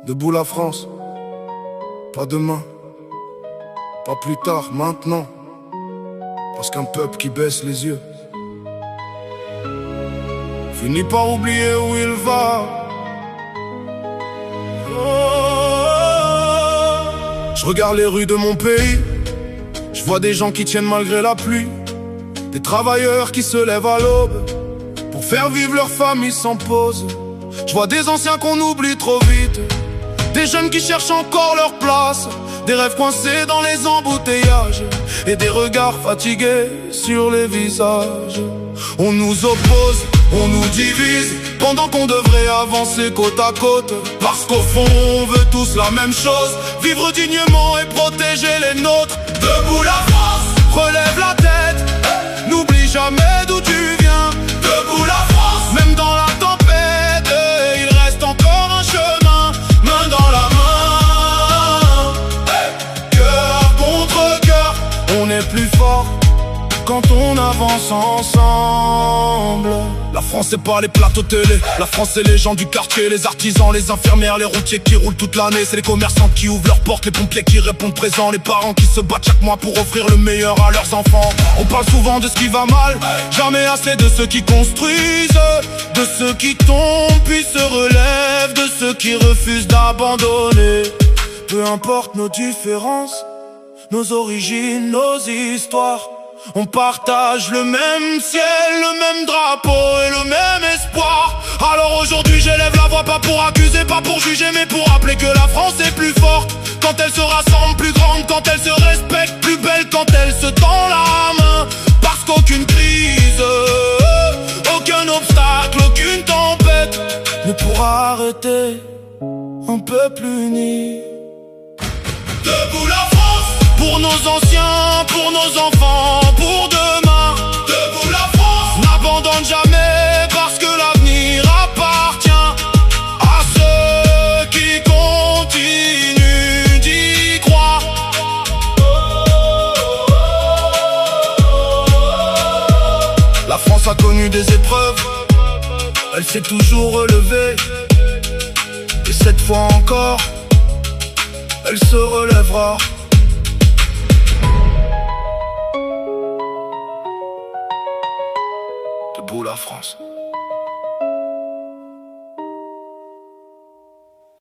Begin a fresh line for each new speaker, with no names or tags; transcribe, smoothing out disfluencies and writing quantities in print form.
Debout la France, pas demain, pas plus tard, maintenant. Parce qu'un peuple qui baisse les yeux finit par oublier où il va. Je regarde les rues de mon pays, je vois des gens qui tiennent malgré la pluie, des travailleurs qui se lèvent à l'aube pour faire vivre leur famille sans pause. Je vois des anciens qu'on oublie trop vite, des jeunes qui cherchent encore leur place, des rêves coincés dans les embouteillages et des regards fatigués sur les visages. On nous oppose, on nous divise, pendant qu'on devrait avancer côte à côte. Parce qu'au fond on veut tous la même chose, vivre dignement et protéger les nôtres. Debout la France, relève la tête, n'oublie jamais d'où tu viens. Debout la France, même dans la tempête, il reste encore un chemin, main dans la main. Cœur contre cœur, on est plus fort quand on avance ensemble. La France c'est pas les plateaux télé, la France c'est les gens du quartier, les artisans, les infirmières, les routiers qui roulent toute l'année. C'est les commerçants qui ouvrent leurs portes, les pompiers qui répondent présents, les parents qui se battent chaque mois pour offrir le meilleur à leurs enfants. On parle souvent de ce qui va mal, jamais assez de ceux qui construisent, de ceux qui tombent puis se relèvent, de ceux qui refusent d'abandonner. Peu importe nos différences, nos origines, nos histoires, on partage le même ciel, le même drapeau et le même espoir. Alors aujourd'hui j'élève la voix, pas pour accuser, pas pour juger, mais pour rappeler que la France est plus forte quand elle se rassemble, plus grande quand elle se respecte, plus belle quand elle se tend la main. Parce qu'aucune crise, aucun obstacle, aucune tempête ne pourra arrêter un peuple uni. Debout la France, pour nos anciens, pour nos enfants, pour demain. Debout la France, n'abandonne jamais parce que l'avenir appartient à ceux qui continuent d'y croire. La France a connu des épreuves, elle s'est toujours relevée, et cette fois encore, elle se relèvera. Debout la France.